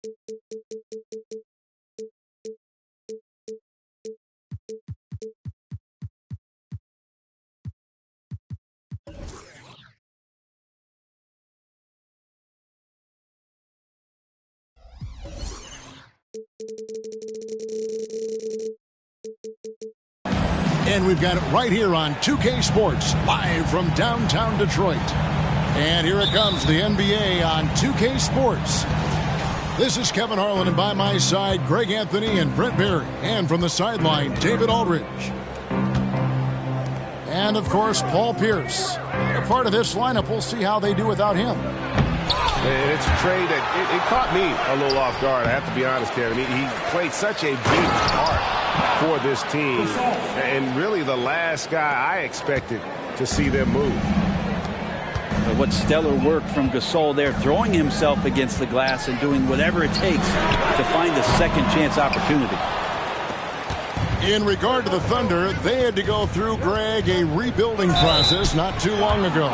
And we've got it right here on 2K Sports, live from downtown Detroit. And here it comes, the NBA on 2K Sports. This is Kevin Harlan, and by my side, Greg Anthony and Brent Barry. And from the sideline, David Aldridge. And, of course, Paul Pierce. A part of this lineup, we'll see how they do without him. It's a trade that it caught me a little off guard, I have to be honest, Kevin. He played such a big part for this team, and really the last guy I expected to see them move. What stellar work from Gasol there, throwing himself against the glass and doing whatever it takes to find a second chance opportunity. In regard to the Thunder, they had to go through, Greg, a rebuilding process not too long ago.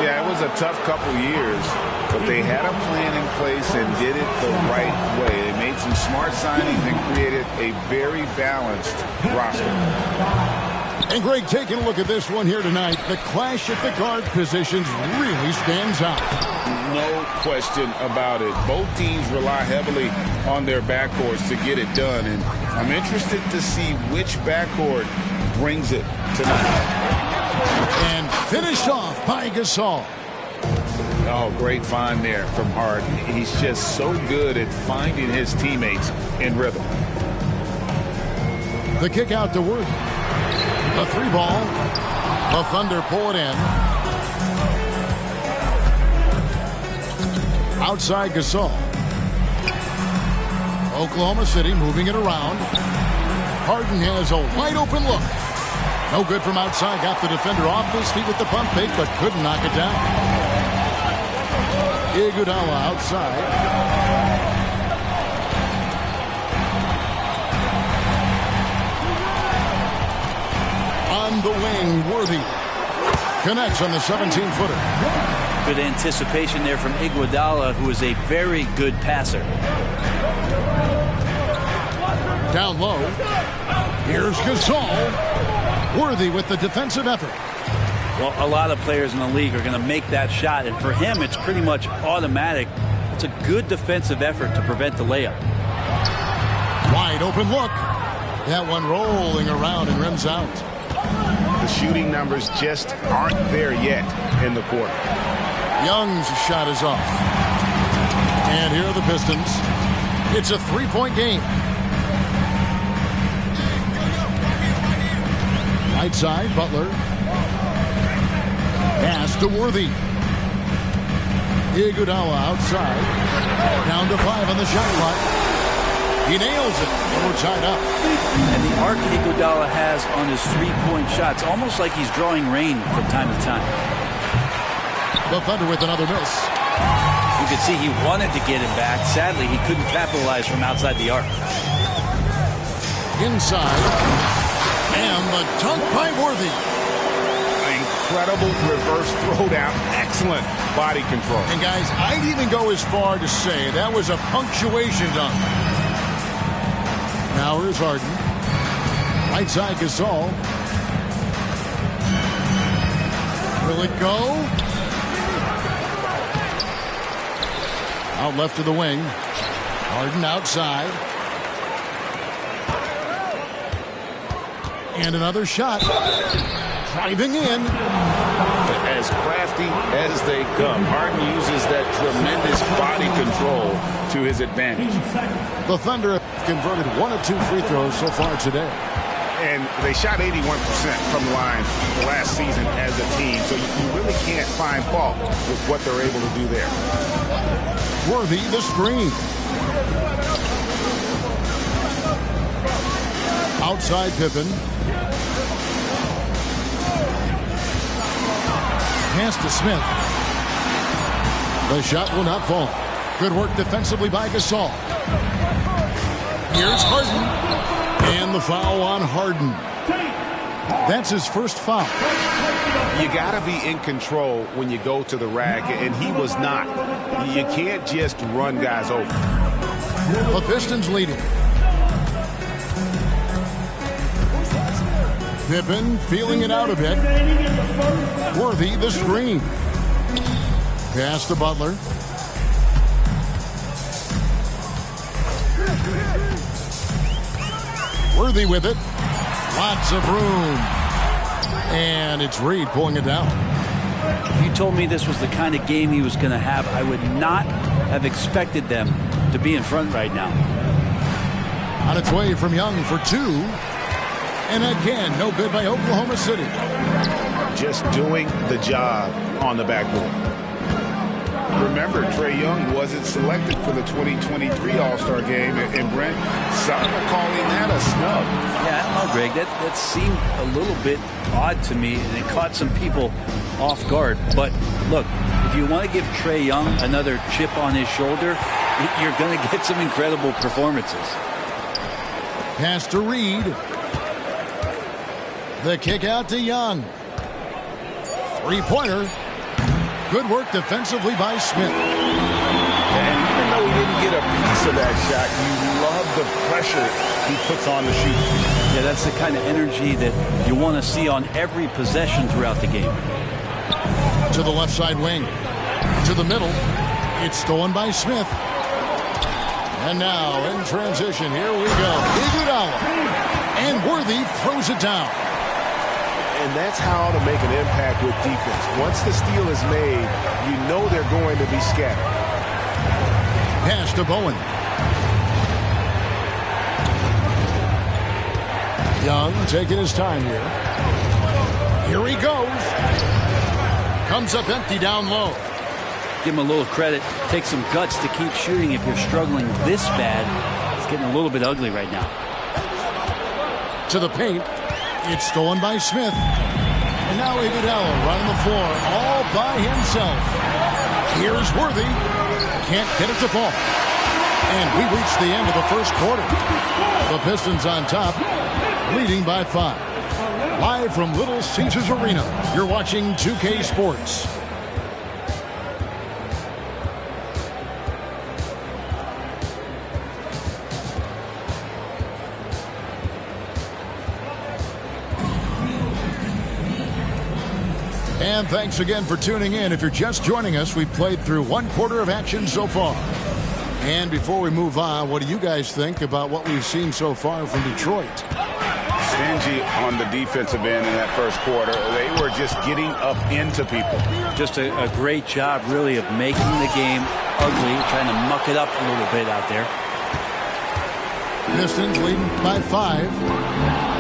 Yeah, it was a tough couple years, but they had a plan in place and did it the right way. They made some smart signings and created a very balanced roster. And Greg, taking a look at this one here tonight, the clash at the guard positions really stands out. No question about it. Both teams rely heavily on their backcourts to get it done, and I'm interested to see which backcourt brings it tonight. And finished off by Gasol. Oh, great find there from Harden. He's just so good at finding his teammates in rhythm. The kick out to Worthy. The three ball. The Thunder pull it in. Outside Gasol. Oklahoma City moving it around. Harden has a wide open look. No good from outside. Got the defender off his feet with the pump fake, but couldn't knock it down. Iguodala outside. On the wing, Worthy. Connects on the 17-footer. Good anticipation there from Iguodala, who is a very good passer. Down low. Here's Gasol. Worthy with the defensive effort. Well, a lot of players in the league are going to make that shot, and for him, it's pretty much automatic. It's a good defensive effort to prevent the layup. Wide open look. That one rolling around and rims out. The shooting numbers just aren't there yet in the quarter. Young's shot is off. And here are the Pistons. It's a three-point game. Right side, Butler. Pass to Worthy. Iguodala outside. Down to 5 on the shot clock. He nails it, and we're tied up. And the arc Iguodala has on his three-point shots, almost like he's drawing rain from time to time. The Thunder with another miss. You could see he wanted to get him back. Sadly, he couldn't capitalize from outside the arc. Inside. And the dunk by Worthy. Incredible reverse throwdown. Excellent body control. And guys, I'd even go as far to say that was a punctuation dunk. Now here's Harden. Right side Gasol. Will it go? Out left to the wing. Harden outside. And another shot. Driving in. As crafty as they come, Harden uses that tremendous body control to his advantage. The Thunder have converted 1 of 2 free throws so far today. And they shot 81% from the line last season as a team, so you really can't find fault with what they're able to do there. Worthy the screen. Outside Pippen. Pass to Smith. The shot will not fall. Good work defensively by Gasol. Here's Harden. And the foul on Harden. That's his first foul. You got to be in control when you go to the rack, and he was not. You can't just run guys over. The Pistons leading. Pippen feeling it out a bit. Worthy the screen. Pass to Butler. Worthy with it. Lots of room. And it's Reed pulling it down. If you told me this was the kind of game he was going to have, I would not have expected them to be in front right now. On its way from Young for two. And again, no good by Oklahoma City. Just doing the job on the backboard. Remember, Trae Young wasn't selected for the 2023 All-Star game, and Brent, some are calling that a snub. Yeah, I don't know, Greg. That seemed a little bit odd to me, and it caught some people off guard. But look, if you want to give Trae Young another chip on his shoulder, you're going to get some incredible performances. Pass to Reed. The kick out to Young. Three-pointer. Good work defensively by Smith. And even though he didn't get a piece of that shot, you love the pressure he puts on the shoot. Yeah, that's the kind of energy that you want to see on every possession throughout the game. To the left side wing. To the middle. It's stolen by Smith. And now in transition, here we go. Iguodala. And Worthy throws it down. And that's how to make an impact with defense. Once the steal is made, you know they're going to be scattered. Pass to Bowen. Young taking his time here. Here he goes. Comes up empty down low. Give him a little credit. Take some guts to keep shooting if you're struggling this bad. It's getting a little bit ugly right now. To the paint. It's stolen by Smith. And now Iguodala running the floor all by himself. Here's Worthy. Can't get it to fall. And we reach the end of the first quarter. The Pistons on top, leading by 5. Live from Little Caesars Arena, you're watching 2K Sports. And thanks again for tuning in. If you're just joining us, we've played through one quarter of action so far. And before we move on, what do you guys think about what we've seen so far from Detroit? Stingy on the defensive end in that first quarter. They were just getting up into people. Just a great job, really, of making the game ugly, trying to muck it up a little bit out there. Pistons leading by 5.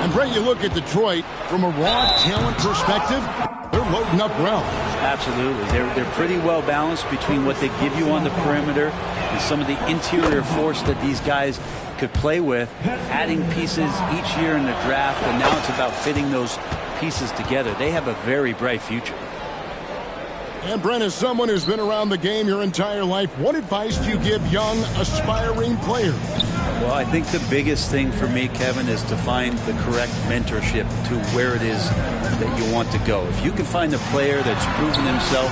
And Brett, you look at Detroit from a raw talent perspective, they're loading up well. Absolutely. They're pretty well balanced between what they give you on the perimeter and some of the interior force that these guys could play with, adding pieces each year in the draft, and now it's about fitting those pieces together. They have a very bright future. And Brent, as someone who's been around the game your entire life, what advice do you give young, aspiring players? Well, I think the biggest thing for me, Kevin, is to find the correct mentorship to where it is that you want to go. If you can find a player that's proven himself,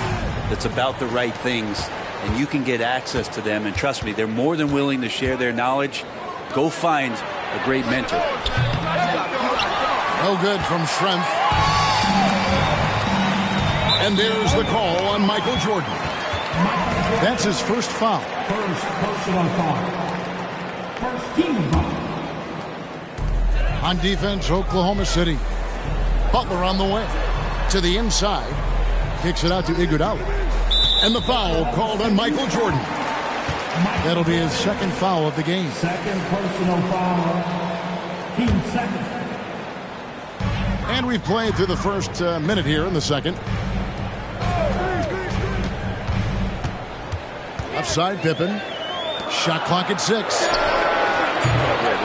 that's about the right things, and you can get access to them, and trust me, they're more than willing to share their knowledge, go find a great mentor. No good from Schrempf. And there's the call on Michael Jordan. That's his first foul. First personal foul. First team foul. On defense, Oklahoma City. Butler on the way. To the inside. Kicks it out to Iguodala. And the foul called on Michael Jordan. That'll be his second foul of the game. Second personal foul. Team second. And we've played through the first minute here in the second. Offside Pippen. Shot clock at 6.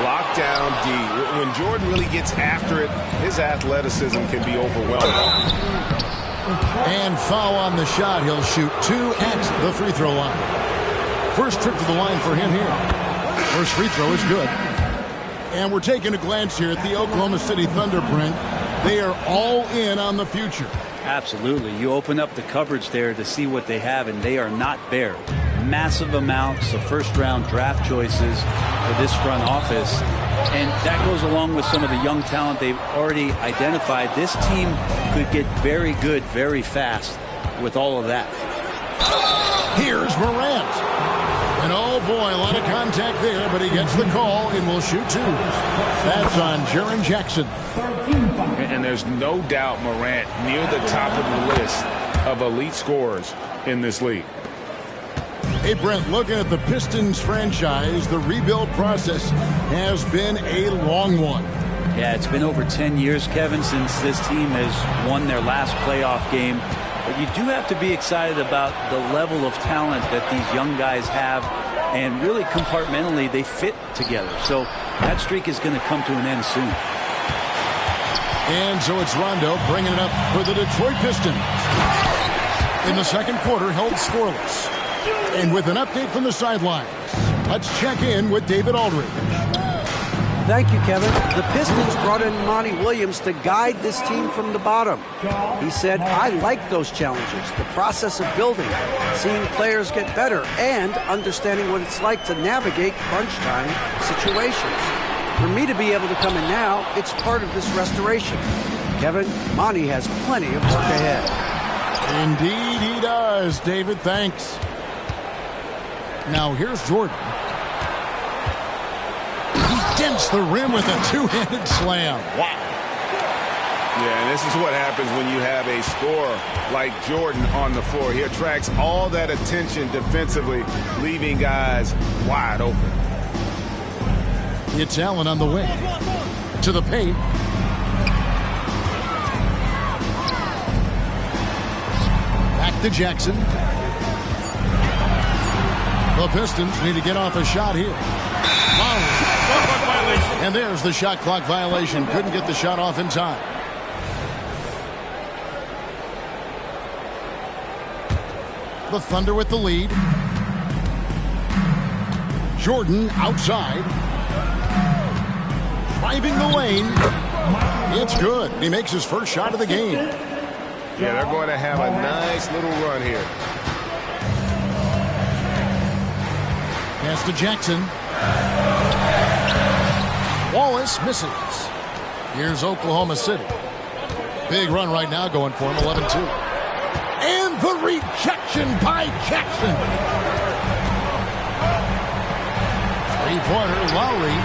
Lockdown D. When Jordan really gets after it, his athleticism can be overwhelming. And foul on the shot. He'll shoot 2 at the free throw line. First trip to the line for him here. First free throw is good. And we're taking a glance here at the Oklahoma City Thunder, Brent. They are all in on the future. Absolutely. You open up the cupboards there to see what they have, and they are not bare. massive amounts of first-round draft choices for this front office. And that goes along with some of the young talent they've already identified. This team could get very good very fast with all of that. Here's Morant. And oh boy, a lot of contact there, but he gets the call and will shoot two. That's on Jaren Jackson. And there's no doubt Morant near the top of the list of elite scorers in this league. Hey, Brent, looking at the Pistons franchise, the rebuild process has been a long one. Yeah, it's been over 10 years, Kevin, since this team has won their last playoff game. But you do have to be excited about the level of talent that these young guys have, and really compartmentally they fit together. So that streak is going to come to an end soon. And so it's Rondo bringing it up for the Detroit Pistons. In the second quarter, held scoreless. And with an update from the sidelines, let's check in with David Aldridge. Thank you, Kevin. The Pistons brought in Monty Williams to guide this team from the bottom. He said, I like those challenges, the process of building, seeing players get better, and understanding what it's like to navigate crunch time situations. For me to be able to come in now, it's part of this restoration. Kevin, Monty has plenty of work ahead. Indeed he does, David. Thanks. Now here's Jordan. He dents the rim with a two-handed slam. Wow. Yeah, and this is what happens when you have a scorer like Jordan on the floor. He attracts all that attention defensively, leaving guys wide open. It's Allen on the wing. To the paint. Back to Jackson. The Pistons need to get off a shot here. And there's the shot clock violation. Couldn't get the shot off in time. The Thunder with the lead. Jordan outside. Driving the lane. It's good. He makes his first shot of the game. Yeah, they're going to have a nice little run here. Pass to Jackson. Wallace misses. Here's Oklahoma City. Big run right now going for him, 11-2. And the rejection by Jackson. Three-pointer, Lowry.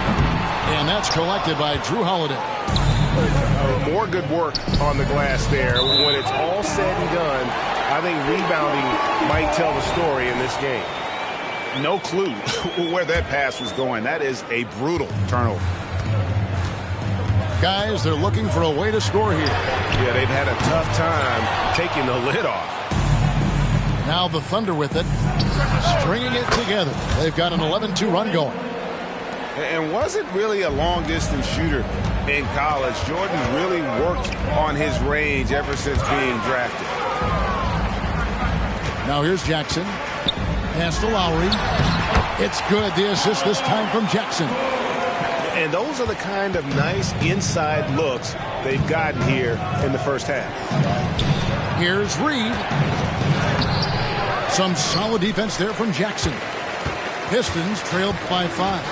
And that's collected by Drew Holiday. More good work on the glass there. When it's all said and done, I think rebounding might tell the story in this game. No clue where that pass was going. That is a brutal turnover. Guys, they're looking for a way to score here. Yeah, they've had a tough time taking the lid off. Now the Thunder with it, stringing it together. They've got an 11-2 run going. And wasn't really a long-distance shooter in college. Jordan really worked on his range ever since being drafted. Now here's Jackson. Pass to Lowry. It's good. The assist this time from Jackson. And those are the kind of nice inside looks they've gotten here in the first half. Here's Reed. Some solid defense there from Jackson. Pistons trailed by 5.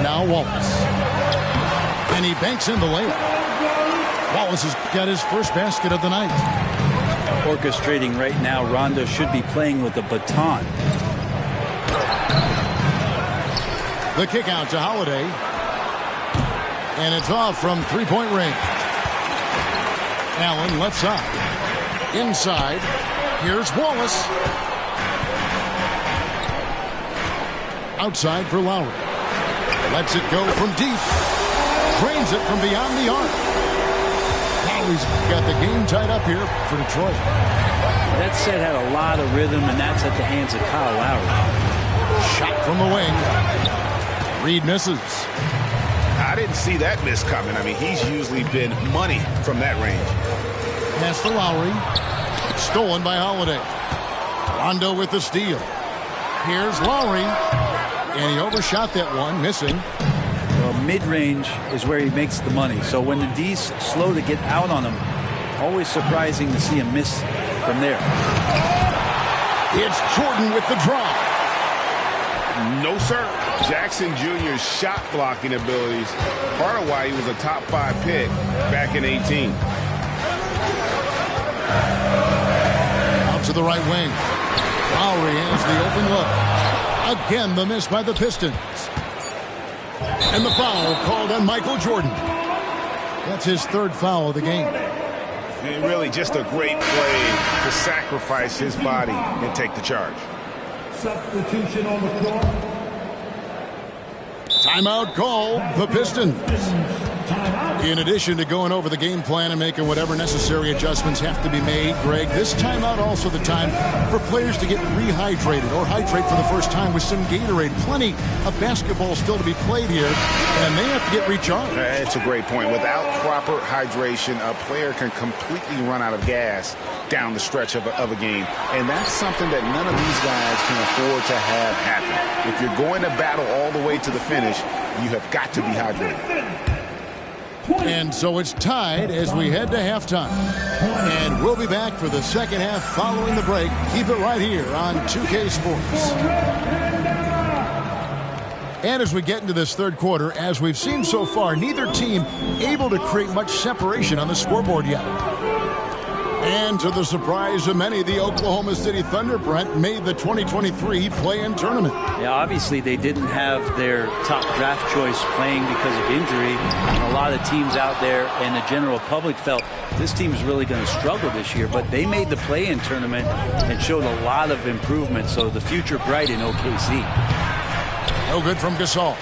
Now Wallace. And he banks in the layup. Wallace has got his first basket of the night. Orchestrating right now, Rondo should be playing with a baton. The kick out to Holiday. And it's off from three-point range. Allen left side. Inside. Here's Wallace. Outside for Lowry. Lets it go from deep. Drains it from beyond the arc. Lowry's got the game tied up here for Detroit. That set had a lot of rhythm, and that's at the hands of Kyle Lowry. Shot from the wing. Reed misses. I didn't see that miss coming. I mean, he's usually been money from that range. Pass to Lowry. Stolen by Holiday. Rondo with the steal. Here's Lowry. And he overshot that one, missing. Well, mid-range is where he makes the money. So when the D's slow to get out on him, always surprising to see him miss from there. It's Jordan with the drop. No, sir. Jackson Jr.'s shot blocking abilities, part of why he was a top 5 pick back in 18. Out to the right wing. Lowry has the open look. Again, the miss by the Pistons. And the foul called on Michael Jordan. That's his 3rd foul of the game. And really just a great play to sacrifice his body and take the charge. Substitution on the floor. Timeout call, the Pistons. In addition to going over the game plan and making whatever necessary adjustments have to be made, Greg, this timeout also the time for players to get rehydrated or hydrate for the first time with some Gatorade. Plenty of basketball still to be played here, and they have to get recharged. That's a great point. Without proper hydration, a player can completely run out of gas down the stretch of a game, and that's something that none of these guys can afford to have happen. If you're going to battle all the way to the finish, you have got to be hydrated. And so it's tied as we head to halftime. And we'll be back for the second half following the break. Keep it right here on 2K Sports. And as we get into this third quarter, as we've seen so far, neither team able to create much separation on the scoreboard yet. And to the surprise of many, the Oklahoma City Thunder, Brent, made the 2023 play-in tournament. Yeah, obviously they didn't have their top draft choice playing because of injury. And a lot of teams out there and the general public felt this team is really going to struggle this year. But they made the play-in tournament and showed a lot of improvement. So the future bright in OKC. No good from Gasol.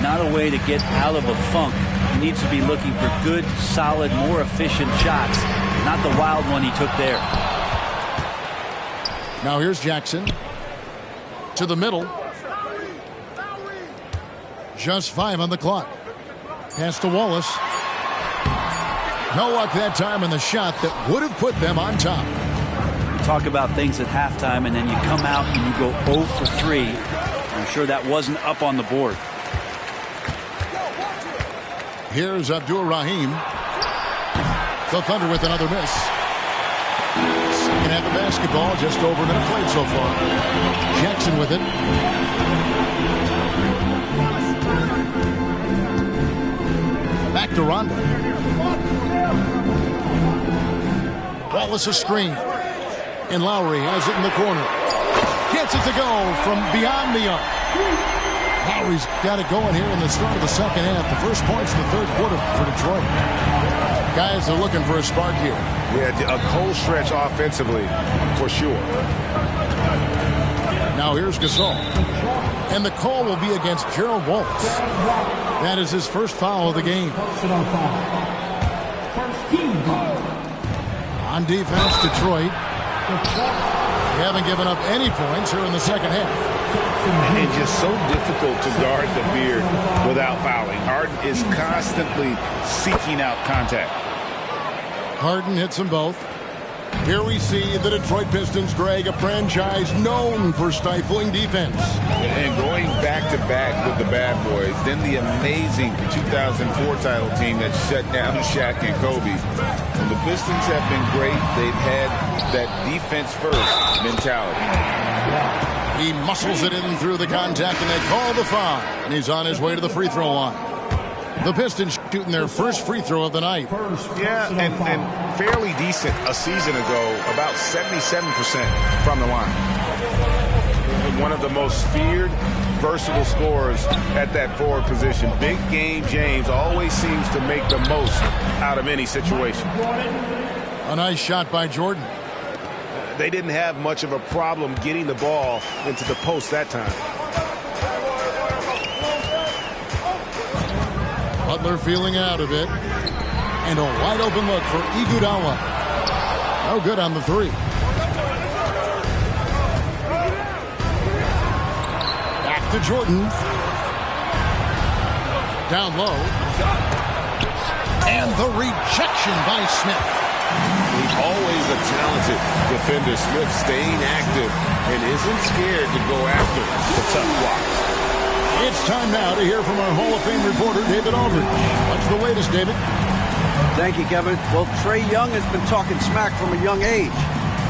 Not a way to get out of a funk. He needs to be looking for good, solid, more efficient shots. Not the wild one he took there. Now here's Jackson. To the middle. Just 5 on the clock. Pass to Wallace. No luck that time in the shot that would have put them on top. You talk about things at halftime and then you come out and you go 0 for 3. I'm sure that wasn't up on the board. Here's Abdur-Rahim. The Thunder with another miss. Second half of basketball, just over a minute played so far. Jackson with it. Back to Rondo. Wallace a screen. And Lowry has it in the corner. Gets it to go from beyond the arc. Lowry's got it going here in the start of the second half. The first points in the third quarter for Detroit. Guys are looking for a spark here. Yeah, a cold stretch offensively, for sure. Now here's Gasol. And the call will be against Gerald Wallace. That is his first foul of the game. On defense, Detroit. They haven't given up any points here in the second half. And just so difficult to guard the beard without fouling. Harden is constantly seeking out contact. Harden hits them both. Here we see the Detroit Pistons, Greg, a franchise known for stifling defense. And going back-to-back with the bad boys, then the amazing 2004 title team that shut down Shaq and Kobe. And the Pistons have been great. They've had that defense-first mentality. He muscles it in through the contact, and they call the foul. And he's on his way to the free throw line. The Pistons shooting their first free throw of the night. Yeah, and fairly decent a season ago, about 77% from the line. One of the most feared, versatile scorers at that forward position. Big game James always seems to make the most out of any situation. A nice shot by Jordan. They didn't have much of a problem getting the ball into the post that time. Butler feeling out of it. And a wide open look for Iguodala. No good on the three. Back to Jordan. Down low. And the rejection by Smith. He's always a talented defender. Smith staying active and isn't scared to go after the tough blocks. It's time now to hear from our Hall of Fame reporter, David Aldridge. What's the latest, David? Thank you, Kevin. Well, Trae Young has been talking smack from a young age.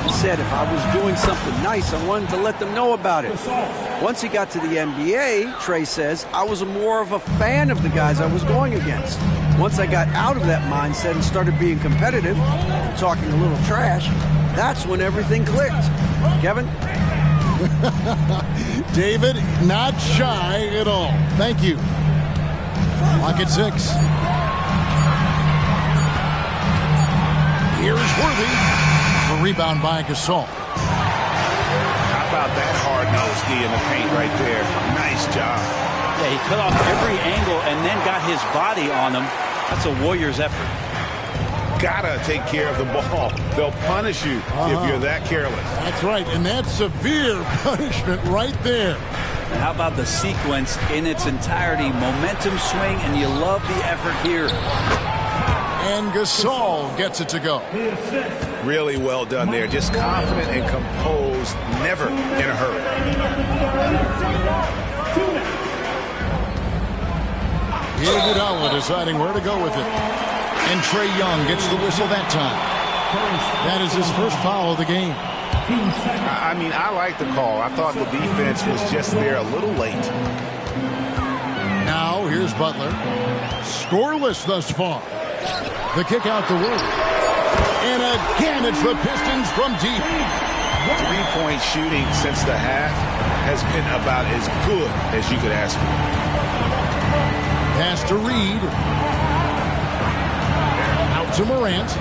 He said if I was doing something nice, I wanted to let them know about it. Once he got to the NBA, Trey says, I was more of a fan of the guys I was going against. Once I got out of that mindset and started being competitive, and talking a little trash, that's when everything clicked. Kevin? David, not shy at all. Thank you. Lock at 6. Here's Worthy. The rebound by Gasol. How about that hard-nosed D in the paint right there? Nice job. Yeah, he cut off every angle and then got his body on him. That's a Warriors effort. Gotta take care of the ball. They'll punish you if you're that careless. That's right, and that's severe punishment right there. And how about the sequence in its entirety? Momentum swing, and you love the effort here. And Gasol gets it to go. Really well done there. Just confident and composed, never in a hurry. Iguodala deciding where to go with it. And Trae Young gets the whistle that time. That is his first foul of the game. I mean, I like the call. I thought the defense was just there a little late. Now, here's Butler. Scoreless thus far. The kick out to Worthy. And again, it's the Pistons from deep. Three-point shooting since the half has been about as good as you could ask for. Pass to Reed. Out to Morant.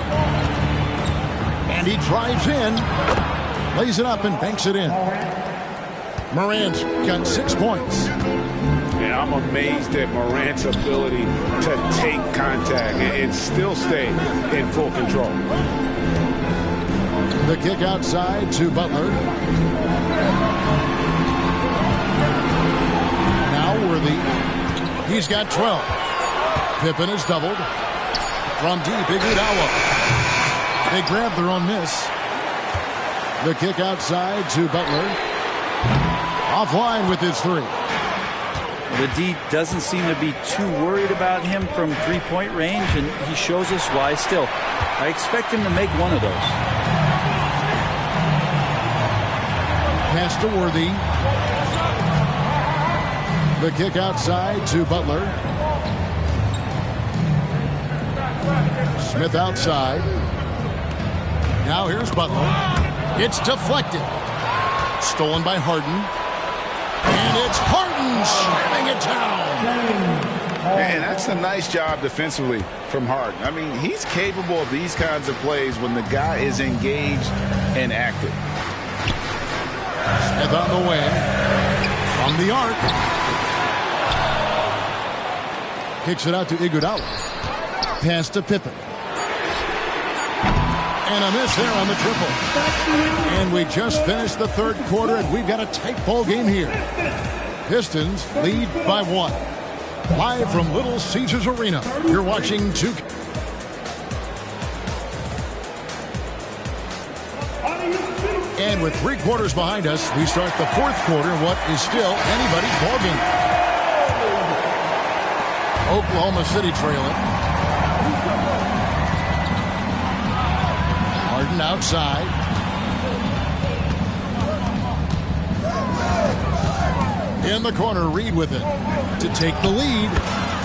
And he drives in. Lays it up and banks it in. Morant got 6 points. And I'm amazed at Morant's ability to take contact and still stay in full control. The kick outside to Butler. Now Worthy. He's got 12. Pippen is doubled. From deep, Iguodala. They grab their own miss. The kick outside to Butler. Offline with his 3. The D doesn't seem to be too worried about him from three-point range, and he shows us why still. I expect him to make one of those. Pass to Worthy. The kick outside to Butler. Smith outside. Now here's Butler. It's deflected. Stolen by Harden. And it's Harden slamming it down. Man, that's a nice job defensively from Harden. I mean, he's capable of these kinds of plays when the guy is engaged and active. Smith on the way. From the arc. Kicks it out to Iguodala. Pass to Pippen. And a miss there on the triple. And we just finished the third quarter, and we've got a tight ball game here. Pistons lead by 1. Live from Little Caesars Arena, you're watching 2K. And with 3 quarters behind us, we start the fourth quarter in what is still anybody's ball game. Oklahoma City trailing. Harden outside. In the corner, Reed with it to take the lead.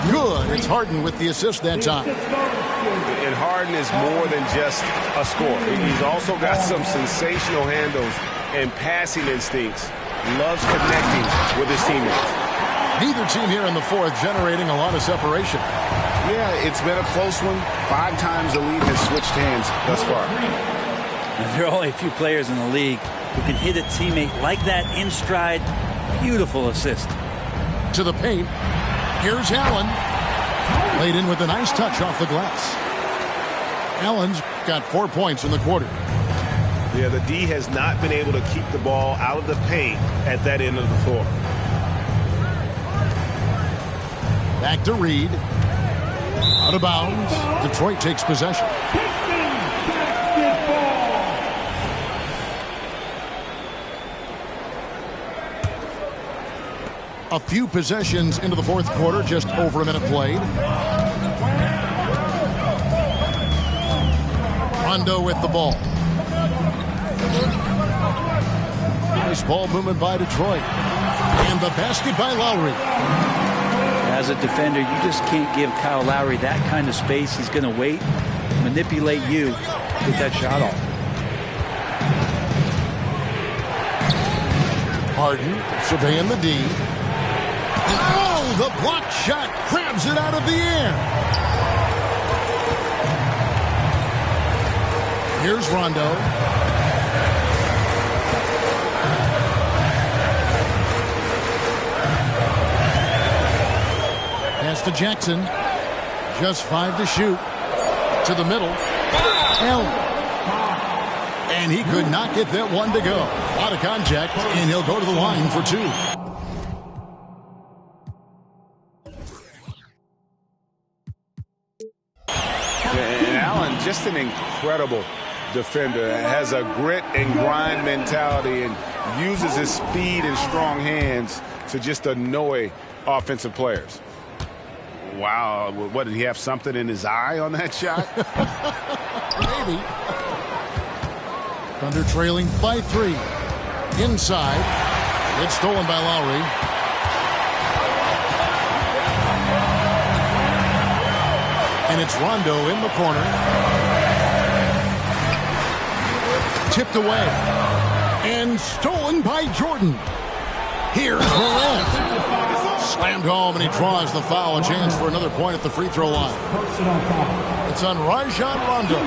Good. It's Harden with the assist that time. And Harden is more than just a scorer. He's also got some sensational handles and passing instincts. Loves connecting with his teammates. Neither team here in the fourth generating a lot of separation. Yeah, it's been a close one. 5 times the lead has switched hands thus far. There are only a few players in the league who can hit a teammate like that in stride. Beautiful assist. To the paint. Here's Allen. Laid in with a nice touch off the glass. Allen's got 4 points in the quarter. Yeah, the D has not been able to keep the ball out of the paint at that end of the floor. Back to Reed. Out of bounds. Detroit takes possession. A few possessions into the fourth quarter, just over a minute played. Rondo with the ball. Nice ball movement by Detroit. And the basket by Lowry. As a defender, you just can't give Kyle Lowry that kind of space. He's going to wait, manipulate you, get that shot off. Harden surveying the D. Oh, the block shot grabs it out of the air. Here's Rondo. Pass to Jackson. Just 5 to shoot. To the middle. Allen. And he could not get that one to go. Out of contact, and he'll go to the line for 2. And Allen, just an incredible defender. Has a grit and grind mentality and uses his speed and strong hands to just annoy offensive players. Wow, what, did he have something in his eye on that shot? Maybe. Thunder trailing by 3. Inside. It's stolen by Lowry. And it's Rondo in the corner. Tipped away. And stolen by Jordan. Here's Morant. Slammed home, and he draws the foul. A chance for another point at the free throw line. It's on Rajon Rondo.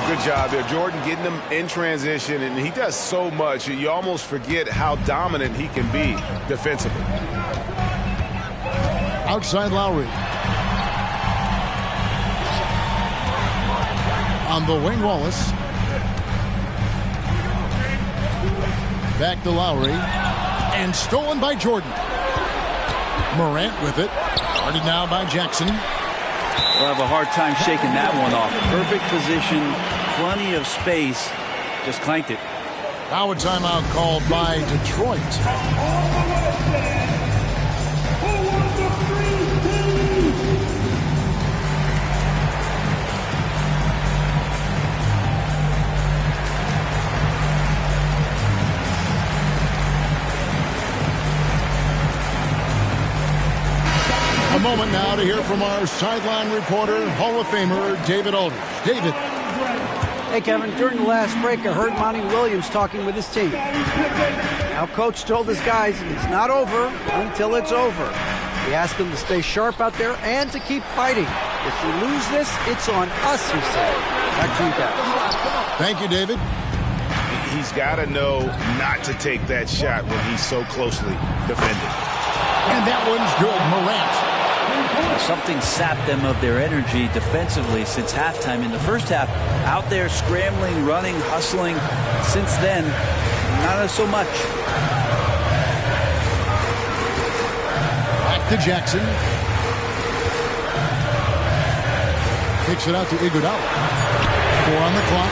Good job there. Jordan getting him in transition, and he does so much. You almost forget how dominant he can be defensively. Outside Lowry. On the wing, Wallace. Back to Lowry. And stolen by Jordan. Morant with it. Guarded now by Jackson. We'll have a hard time shaking that one off. Perfect position, plenty of space. Just clanked it. Now a timeout called by Detroit. A moment now to hear from our sideline reporter, Hall of Famer David Aldridge. David. Hey, Kevin, during the last break, I heard Monty Williams talking with his team. Our coach told his guys it's not over until it's over. He asked them to stay sharp out there and to keep fighting. If we lose this, it's on us, he said. Back to you guys. Thank you, David. He's got to know not to take that shot when he's so closely defended. And that one's good. Morant. Something sapped them of their energy defensively since halftime. In the first half, out there scrambling, running, hustling. Since then, not so much. Back to Jackson. Kicks it out to Iguodala. 4 on the clock.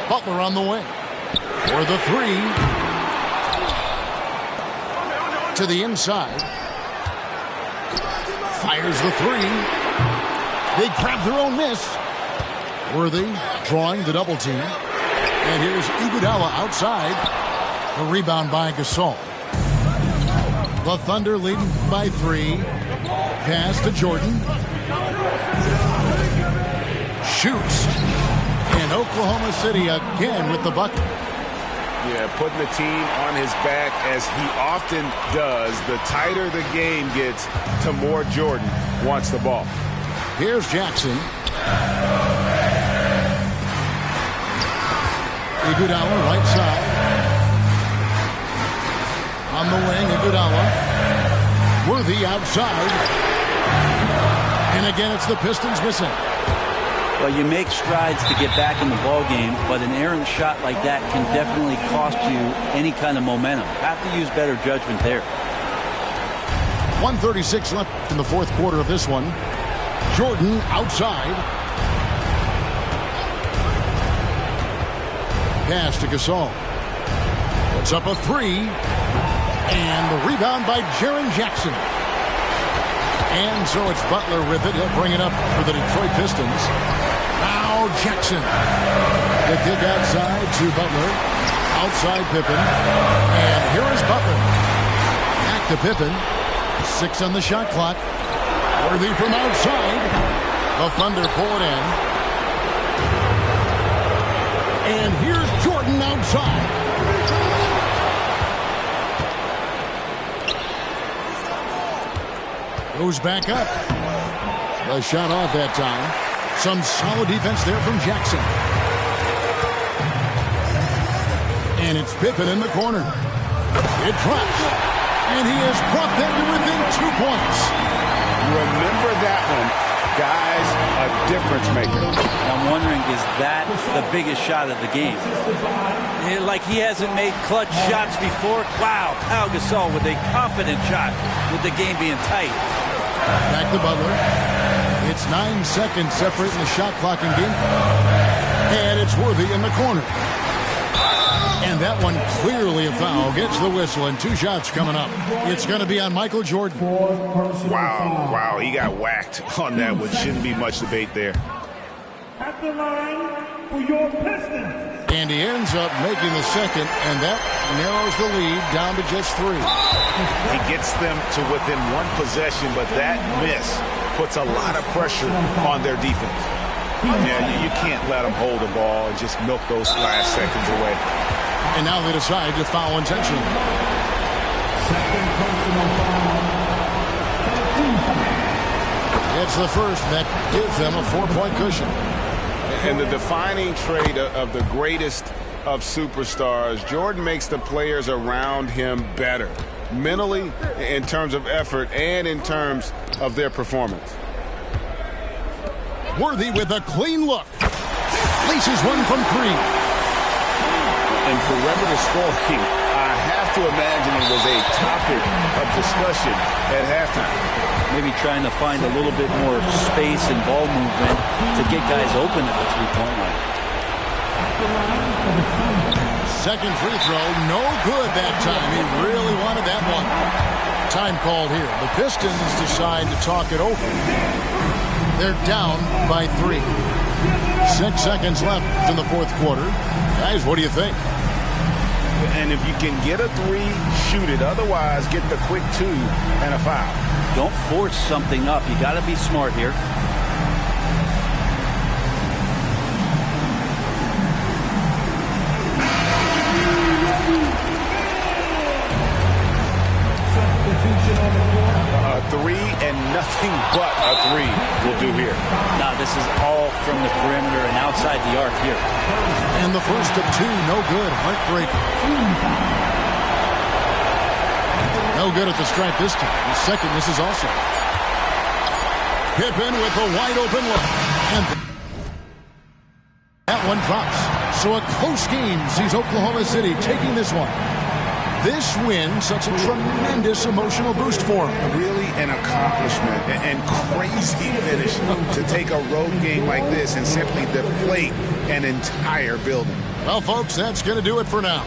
Butler on the wing. For the 3. To the inside. Fires the 3. They grab their own miss. Worthy drawing the double team. And here's Iguodala outside. The rebound by Gasol. The Thunder leading by 3. Pass to Jordan. Shoots. And Oklahoma City again with the bucket. Yeah, putting the team on his back as he often does. The tighter the game gets, the more Jordan wants the ball. Here's Jackson. Iguodala right side. On the wing, Iguodala. Worthy outside. And again, it's the Pistons missing. Well, you make strides to get back in the ball game, but an errant shot like that can definitely cost you any kind of momentum. Have to use better judgment there. 1:36 left in the fourth quarter of this one. Jordan outside. Pass to Gasol. Puts up a 3. And the rebound by Jaren Jackson. And so it's Butler with it. He'll bring it up for the Detroit Pistons. Now Now Jackson. The kick outside to Butler. Outside Pippen. And here is Butler. Back to Pippen. 6 on the shot clock. Worthy from outside. The Thunder pull it in. And here's Jordan outside. Goes back up. The shot off that time. Some solid defense there from Jackson. And it's Pippen in the corner. It drops. And he has brought them to within 2 points. Remember that one. Guys, a difference maker. I'm wondering, is that the biggest shot of the game? Like he hasn't made clutch shots before. Wow, Pau Gasol with a confident shot with the game being tight. Back to Butler. It's 9 seconds separating the shot clock and game. And it's Worthy in the corner. And that one clearly a foul. Gets the whistle and 2 shots coming up. It's going to be on Michael Jordan. Wow, he got whacked on that one. Shouldn't be much debate there. At the line for your Pistons. And he ends up making the second, and that narrows the lead down to just 3. He gets them to within 1 possession, but that miss puts a lot of pressure on their defense. Yeah, you can't let them hold the ball and just milk those last seconds away. And now they decide to foul intentionally. Second personal foul. It's the first that gives them a 4-point cushion. And the defining trait of the greatest of superstars, Jordan makes the players around him better. Mentally, in terms of effort, and in terms of their performance. Worthy with a clean look. Laces one from 3. And perimeter scoring, I have to imagine it was a topic of discussion at halftime. Maybe trying to find a little bit more space and ball movement to get guys open at the 3-point line. Second free throw, no good that time. He really wanted that one. Time called here. The Pistons decide to talk it over. They're down by 3. 6 seconds left in the 4th quarter. Guys, what do you think? And if you can get a 3, shoot it. Otherwise, get the quick 2 and a foul. Don't force something up. You got to be smart here. A 3 and nothing but a 3 will do here. Now, this is all from the perimeter and outside the arc here. And the first of 2, no good. Heartbreaker. No good at the stripe this time. The second misses also. Pippen with a wide open look. And that one drops. So a close game sees Oklahoma City taking this one. This win, such a tremendous emotional boost for them. Really an accomplishment and crazy finish to take a road game like this and simply deflate an entire building. Well, folks, that's going to do it for now.